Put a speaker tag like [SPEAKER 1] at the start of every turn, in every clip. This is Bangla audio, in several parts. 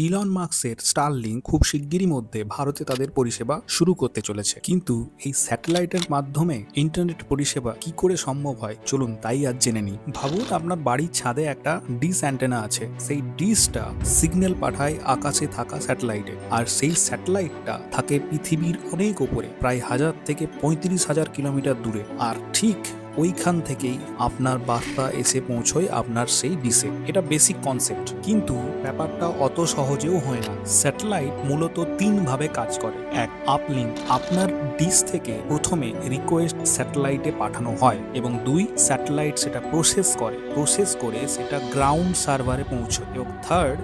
[SPEAKER 1] ইলন মাস্কের স্টারলিংক খুব শিগগিরই মধ্যে ভারতে তাদের পরিষেবা শুরু করতে চলেছে, কিন্তু এই স্যাটেলাইটের মাধ্যমে ইন্টারনেট পরিষেবা কি করে সম্ভব হয় চলুন তাই আজ জেনে নিই। ভাবুন আপনার বাড়ির ছাদে একটা ডিশ অ্যান্টেনা আছে, সেই ডিশটা সিগন্যাল পাঠায় আকাশে থাকা স্যাটেলাইটে, আর সেই স্যাটেলাইটটা থাকে পৃথিবীর অনেক ওপরে, প্রায় 1000 থেকে 35,000 কিলোমিটার দূরে। আর ঠিক ওইখান থেকেই আপনার বার্তা এসে পৌঁছয় আপনার সেই ডিশে। এটা বেসিক কনসেপ্ট, কিন্তু ব্যাপারটা অত সহজেও হয় না। স্যাটেলাইট মূলত 3 ভাবে কাজ করে। এক, আপলিঙ্ক, আপনার ডিশ থেকে প্রথমে রিকোয়েস্ট স্যাটেলাইটে পাঠানো হয়, এবং 2, স্যাটেলাইট সেটা প্রসেস করে সেটা গ্রাউন্ড সার্ভারে পৌঁছয়, এবং 3,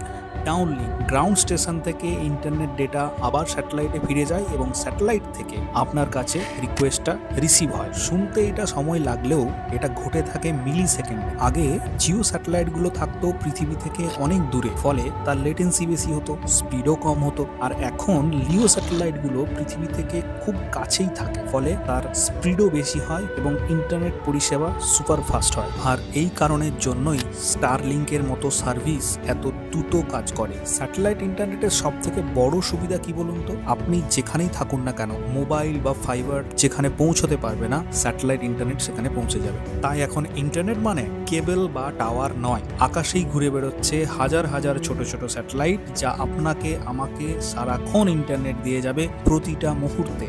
[SPEAKER 1] ডাউনলিঙ্ক, গ্রাউন্ড স্টেশন থেকে ইন্টারনেট ডেটা আবার স্যাটেলাইটে ফিরে যায় এবং স্যাটেলাইট থেকে আপনার কাছে রিকোয়েস্টটা রিসিভ হয়। শুনতে এটা সময় লাগলেও এটা ঘটে থাকে মিলি সেকেন্ড। আগে জিও স্যাটেলাইটগুলো থাকতো পৃথিবী থেকে অনেক দূরে, ফলে তার লেটেন্সি বেশি হতো, স্পিডও কম হতো। আর এখন লিও স্যাটেলাইটগুলো পৃথিবী থেকে খুব কাছেই থাকে, ফলে তার স্পিডও বেশি হয় এবং ইন্টারনেট পরিষেবা সুপার ফাস্ট হয়। আর এই কারণের জন্যই স্টারলিংকের মতো সার্ভিস এত দ্রুত কাজ করে। স্যাটেলাইট ইন্টারনেটের সব থেকে বড় সুবিধা কি বলুন তো? আপনি যেখানেই থাকুন না কেন, মোবাইল বা ফাইবার যেখানে পৌঁছতে পারবে না, স্যাটেলাইট ইন্টারনেট সেখানে পৌঁছে যাবে। তাই এখন ইন্টারনেট মানে কেবল বা টাওয়ার নয়, আকাশেই ঘুরে বেরোচ্ছে হাজার হাজার ছোট ছোট স্যাটেলাইট, যা আপনাকে আমাকে সারাক্ষণ ইন্টারনেট দিয়ে যাবে প্রতিটা মুহূর্তে।